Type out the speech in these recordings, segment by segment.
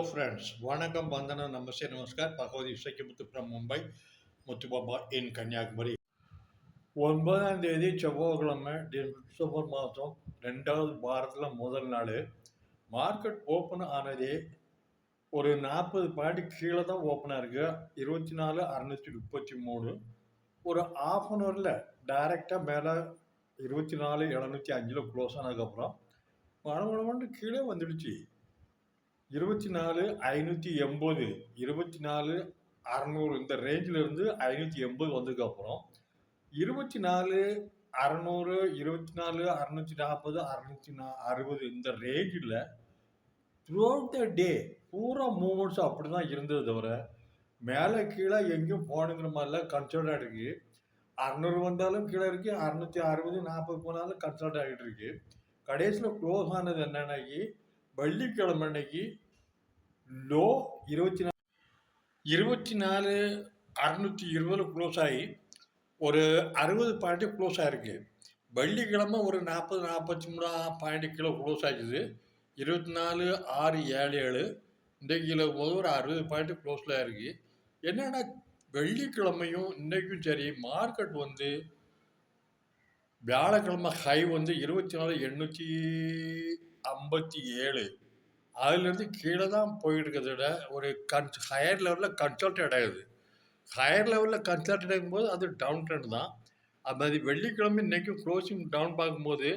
friends, Vanakkam, Bandhana, Namaste, Namaskar, Bhagavad Muthu from Mumbai, Muthu Baba in Kanyakumari. 9ஆம் தேதி செவ்வாய்க்கிழமை December மாதம் 2வது வாரத்தில் முதல் நாள் மார்க்கெட் ஓப்பன் ஆனதே ஒரு 40 பாயிண்ட் கீழே தான் ஓப்பனாக இருக்குது. 24,633. ஒரு ஆஃப் அன் ஹவரில் டைரெக்டாக மேலே 24,705 க்ளோஸ் ஆனதுக்கப்புறம் மழை கீழே வந்துடுச்சு. 24,580, 24,600 இந்த ரேஞ்சில் இருந்து 580 வந்ததுக்கப்புறம் 24,600, 24,640, 660 இந்த ரேஞ்சில் த்ரூ அவுட் த டே பூரா மூமெண்ட்ஸ் அப்படி தான் இருந்தது தவிர மேலே கீழே எங்கேயும் போகணுங்கிற மாதிரிலாம் கன்சல்ட் ஆகிருக்கு. 600 வந்தாலும் கீழே இருக்குது, 660, 40 போனாலும் கன்சல்ட் ஆகிட்டு இருக்கு. கடைசியில் க்ளோஸ் ஆனது என்னன்னாக்கி வெள்ளிக்கிழமை அன்னைக்கு லோ 24,620 க்ளோஸ் ஆகி ஒரு 60 பாயிண்ட் க்ளோஸ் ஆகிருக்கு. வெள்ளிக்கிழமை ஒரு 40-43 பாயிண்ட் கீழே க்ளோஸ் ஆகிடுது. 24,677 இன்றைக்கு போது ஒரு 60 பாயிண்ட் க்ளோஸில் இருக்குது. என்னென்னா வெள்ளிக்கிழமையும் இன்றைக்கும் சரி மார்க்கெட் வியாழக்கிழமை ஹை 24,857 அதுலேருந்து கீழே தான் போயிட்டு இருக்கிறத விட ஒரு ஹையர் லெவலில் கன்சல்டேட் ஆகுது. ஹையர் லெவலில் கன்சல்டேட் ஆகும்போது அது டவுன் ட்ரெண்ட் தான். அது மாதிரி வெள்ளிக்கிழமை இன்றைக்கும் க்ளோசிங் டவுன் பார்க்கும்போது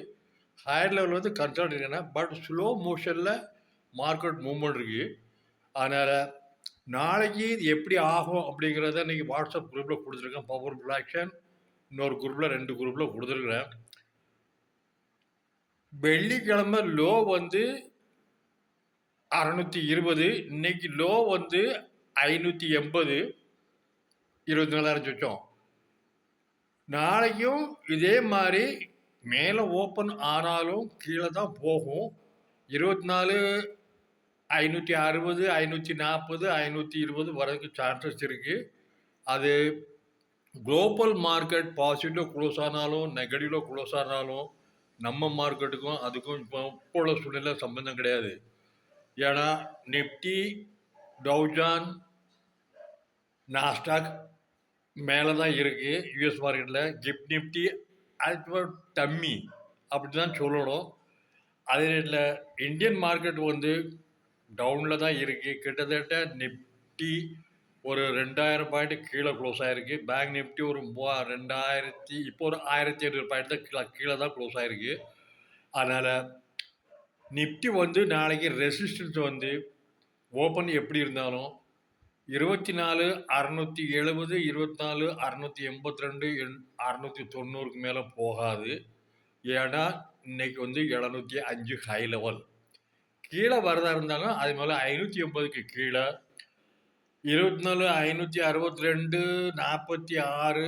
ஹையர் லெவலில் கன்சல்ட் இருக்குன்னா பட் ஸ்லோ மோஷனில் மார்க்கெட் மூவ்மெண்ட் இருக்குது. அதனால் நாளைக்கு எப்படி ஆகும் அப்படிங்கிறத இன்றைக்கி வாட்ஸ்அப் குரூப்பில் கொடுத்துருக்கேன். பவர் ப்ராக்ஷன் இன்னொரு குரூப்பில் 2 குரூப்பில் கொடுத்துருக்குறேன். வெள்ளிக்கிழமை லோ 620, இன்னைக்கு லோ 580, 24,000 சொச்சம். நாளைக்கும் இதே மாதிரி மேலே ஓப்பன் ஆனாலும் கீழே தான் போகும். 24,560, 540, 520 வரதுக்கு சான்சஸ் இருக்குது. அது குளோபல் மார்க்கெட் பாசிட்டிவ் க்ளோஸ் ஆனாலும் நெகட்டிவில் க்ளோஸ் ஆனாலும் நம்ம மார்க்கெட்டுக்கும் அதுக்கும் இப்போ உள்ள சூழ்நிலை சம்பந்தம் கிடையாது. ஏன்னா நிஃப்டி, டவுஜான், நாஸ்டாக் மேலே தான் இருக்குது. யூஎஸ் மார்க்கெட்டில் கிஃப்ட் நிஃப்டி அது டம்மி அப்படி தான் சொல்லணும். அதே நேரத்தில் இந்தியன் மார்க்கெட் டவுனில் தான் இருக்குது. கிட்டத்தட்ட நிஃப்டி ஒரு 2,000 பாயிண்ட் கீழே க்ளோஸ் ஆகிருக்கு. பேங்க் நிஃப்டி ஒரு 2,000, இப்போ ஒரு 1,800 பாயிண்ட் தான் கீழே தான் க்ளோஸ் ஆகிருக்கு. அதனால் நிஃப்டி நாளைக்கு ரெசிஸ்டன்ஸ் ஓப்பன் எப்படி இருந்தாலும் 24,670, 24,682, 690க்கு மேலே போகாது. ஏன்னா இன்னைக்கு 705 ஹை லெவல். கீழே வரதா இருந்தாலும் அது மேலே 580க்கு கீழே 24,562, 46,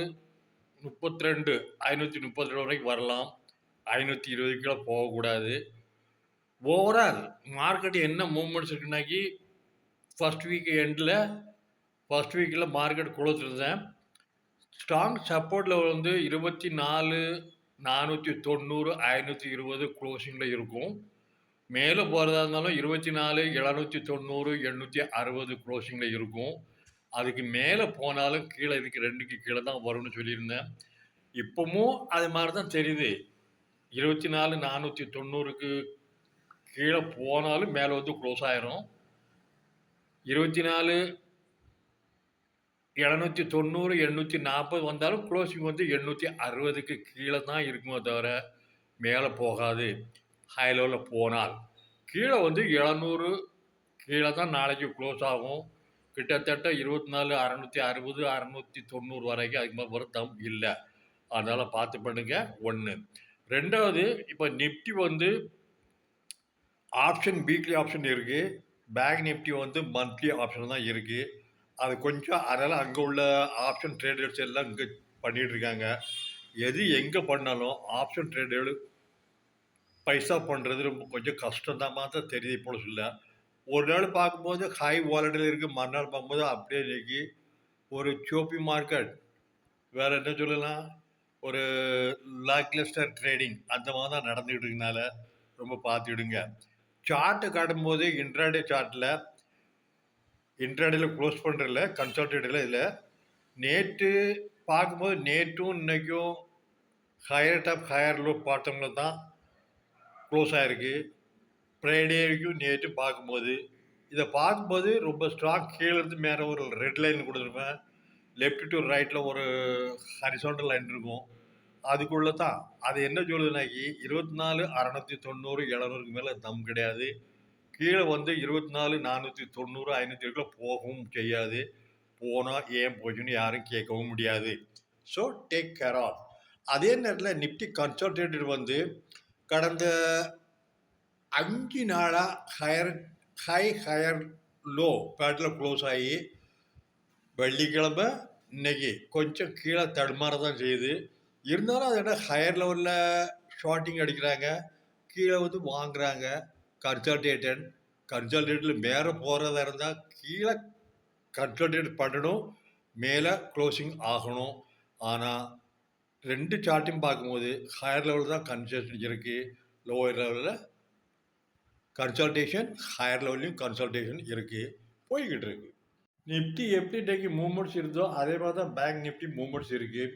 32, 532 வரைக்கும் வரலாம். 520 கீழே போகக்கூடாது. ஓவரால் மார்க்கெட் என்ன மூவ்மெண்ட்ஸ் இருக்குன்னாக்கி ஃபர்ஸ்ட் வீக்கில் மார்க்கெட் கொடுத்துருந்தேன். ஸ்ட்ராங் சப்போர்ட் லெவல் 24,490, 520 க்ளோசிங்கில் இருக்கும். மேலே போகிறதா இருந்தாலும் 24,790, 860 க்ளோசிங்கில் இருக்கும். அதுக்கு மேலே போனாலும் கீழே இதுக்கு 2க்கு கீழே தான் வரும்னு சொல்லியிருந்தேன். இப்போவும் அது மாதிரி தான் தெரியுது. 24,490க்கு கீழே போனாலும் மேலே க்ளோஸ் ஆயிரும். 24,790, 840 வந்தாலும் க்ளோசிங் 860க்கு கீழே தான் இருக்குமே தவிர மேலே போகாது. ஹை லெவலில் போனால் கீழே 700 கீழே தான் நாளைக்கு க்ளோஸ் ஆகும். கிட்டத்தட்ட 24,660, 690 வரைக்கும் அதுக்கு மேலே வருத்தம் இல்லை. அதனால் பார்த்து பண்ணுங்க. 1. 2வது இப்போ நிஃப்டி ஆப்ஷன் வீக்லி ஆப்ஷன் இருக்குது. பேங்க் நிஃப்டி மந்த்லி ஆப்ஷன் தான் இருக்குது. அது கொஞ்சம் அதனால் அங்கே உள்ள ஆப்ஷன் ட்ரேடர்ஸ் எல்லாம் இங்கே பண்ணிகிட்ருக்காங்க. எது எங்கே பண்ணாலும் ஆப்ஷன் ட்ரேடர் பைசா பண்ணுறது ரொம்ப கொஞ்சம் கஷ்டமாக தான் தெரியுது. இப்போ சொல்ல ஒரு நாள் பார்க்கும்போது ஹை வாலட்டில் இருக்குது, மறுநாள் பார்க்கும்போது அப்படியே இன்னைக்கு ஒரு சோப்பி மார்க்கெட், வேறு என்ன சொல்லலாம், ஒரு லாக்லிஸ்டர் ட்ரேடிங் அந்த மாதிரி தான் நடந்துக்கிட்டு இருக்கனால ரொம்ப பார்த்துக்கிடுங்க. சார்ட்டு காட்டும்போது இன்ட்ராடே சார்ட்டில் இன்ட்ராடேல க்ளோஸ் பண்ணுறதில்ல, கன்சால்டேட்டிவ்ல இல்லை. நேற்று பார்க்கும்போது நேற்றும் இன்னைக்கும் ஹையர் டாப் ஹையர் லோ பார்த்தவங்கள தான் க்ளோஸ் ஆயிருக்கு. ஃப்ரைடே வரைக்கும் நேற்று பார்க்கும்போது இதை பார்க்கும்போது ரொம்ப ஸ்ட்ராங் கீழே இருந்து மேலே ஒரு ரெட் லைன் கொடுத்துருப்பேன். லெஃப்ட் டு ரைட்டில் ஒரு ஹரிசாண்டல் லைன் இருக்கும். அதுக்குள்ளே தான் அது என்ன சொல்லுதுனாக்கி 24,690 700க்கு மேலே தம் கிடையாது. கீழே வந்து 24,490 500 போகவும் செய்யாது. போனால் ஏன் போச்சுன்னு யாரும் கேட்கவும் முடியாது. So take care of. அதே நேரத்தில் நிஃப்டி கன்சால்டேட்டட் வந்து கடந்த 5 நாளாக ஹையர் லோ பேட்டில் க்ளோஸ் ஆகி வெள்ளிக்கிழமை இன்னைக்கு கொஞ்சம் கீழே தடுமாற தான் செய்யுது. இருந்தாலும் அது என்ன ஹையர் லெவலில் ஷார்ட்டிங் அடிக்கிறாங்க, கீழே வந்து வாங்குறாங்க. கன்சால்டேட்டில் மேலே போகிறதா இருந்தால் கீழே கன்சால்டேட் பண்ணணும், மேலே க்ளோசிங் ஆகணும். ஆனால் 2 சார்ட்டையும் பார்க்கும்போது ஹையர் லெவலில் தான் கன்சல்டேஷன் இருக்குது, லோவர் லெவலில் கன்சல்டேஷன், ஹையர் லெவல்லையும் கன்சல்டேஷன் இருக்குது, போய்கிட்டு இருக்கு. நிஃப்டி எப்படி இன்றைக்கி மூவ்மெண்ட்ஸ் இருந்தோ அதே மாதிரி தான் பேங்க் நிஃப்டி மூவ்மெண்ட்ஸ் இருக்குது.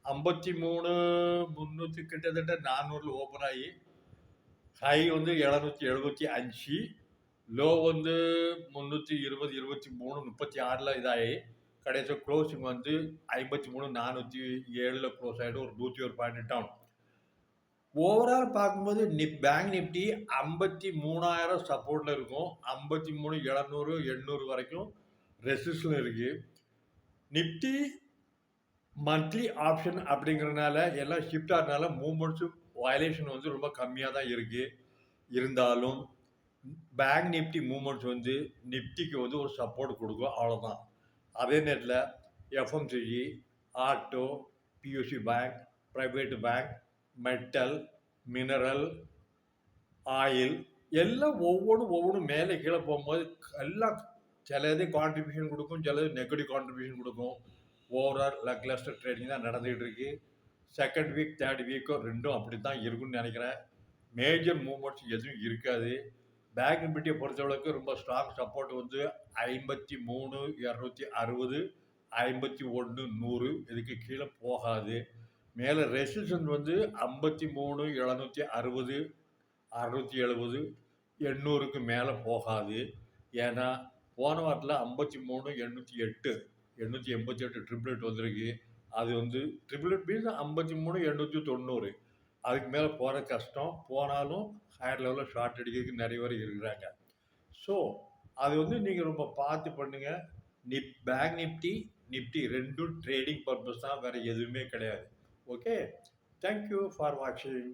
53,300 கிட்டத்தட்ட 400 ஓப்பன் ஆகி ஹை வந்து 775, லோ வந்து 320, 23, 36 இதாகி கடைசியாக க்ளோசிங் வந்து 53,407 க்ளோஸ் ஆகிட்டு ஒரு 101 பாயிண்ட் டவுன். ஓவரால் பார்க்கும்போது பேங்க் நிஃப்டி 53,000 சப்போர்ட்டில் இருக்கும், 53,700 800 வரைக்கும் ரெசிஸ்டில் இருக்குது. நிஃப்டி மந்த்லி ஆப்ஷன் அப்படிங்கிறதுனால எல்லாம் ஷிஃப்ட் ஆகிறதுனால மூவ்மெண்ட்ஸு வயலேஷன் வந்து ரொம்ப கம்மியாக தான் இருக்குது. இருந்தாலும் பேங்க் நிஃப்டி மூவ்மெண்ட்ஸ் வந்து நிஃப்டிக்கு வந்து ஒரு சப்போர்ட் கொடுக்கும், அவ்வளோதான். அதே நேரத்தில் FMCG, auto, PSU bank, private bank, metal, mineral, oil எல்லாம் ஒவ்வொன்றும் மேலே கீழே போகும்போது எல்லாம் சிலது கான்ட்ரிபியூஷன் கொடுக்கும், சிலது நெகட்டிவ் கான்ட்ரிபியூஷன் கொடுக்கும். ஓவரால் லக்லஸ்டர் ட்ரேடிங் தான் நடந்துகிட்டு இருக்கு. செகண்ட் வீக் தேர்ட் வீக்கோ ரெண்டும் அப்படி தான் இருக்குன்னு நினைக்கிறேன். மேஜர் மூவ்மெண்ட்ஸ் எதுவும் இருக்காது. பேங்க் நிஃப்டியை பொறுத்தளவுக்கு ரொம்ப ஸ்ட்ராங் சப்போர்ட் வந்து 53,260, 51,100 இதுக்கு கீழே போகாது. மேலே ரெசிஸ்டன்ஸ் வந்து 53,760, 670, 800க்கு மேலே போகாது. ஏன்னா போன வாரத்தில் 53,808, 888 ட்ரிபிள் வந்திருக்கு. அது வந்து ட்ரிபிள் மீன்ஸ் 53,890, அதுக்கு மேலே போகிற கஷ்டம். போனாலும் ஹையர் லெவலில் ஷார்ட் அடிக்கிறதுக்கு நிறைய பேர் இருக்கிறாங்க. ஸோ அது வந்து நீங்கள் ரொம்ப பார்த்து பண்ணுங்கள். பேங்க் நிஃப்டி ரெண்டும் ட்ரேடிங் பர்பஸ் தான், வேறு எதுவுமே கிடையாது. ஓகே, தேங்க்யூ ஃபார் வாட்சிங்.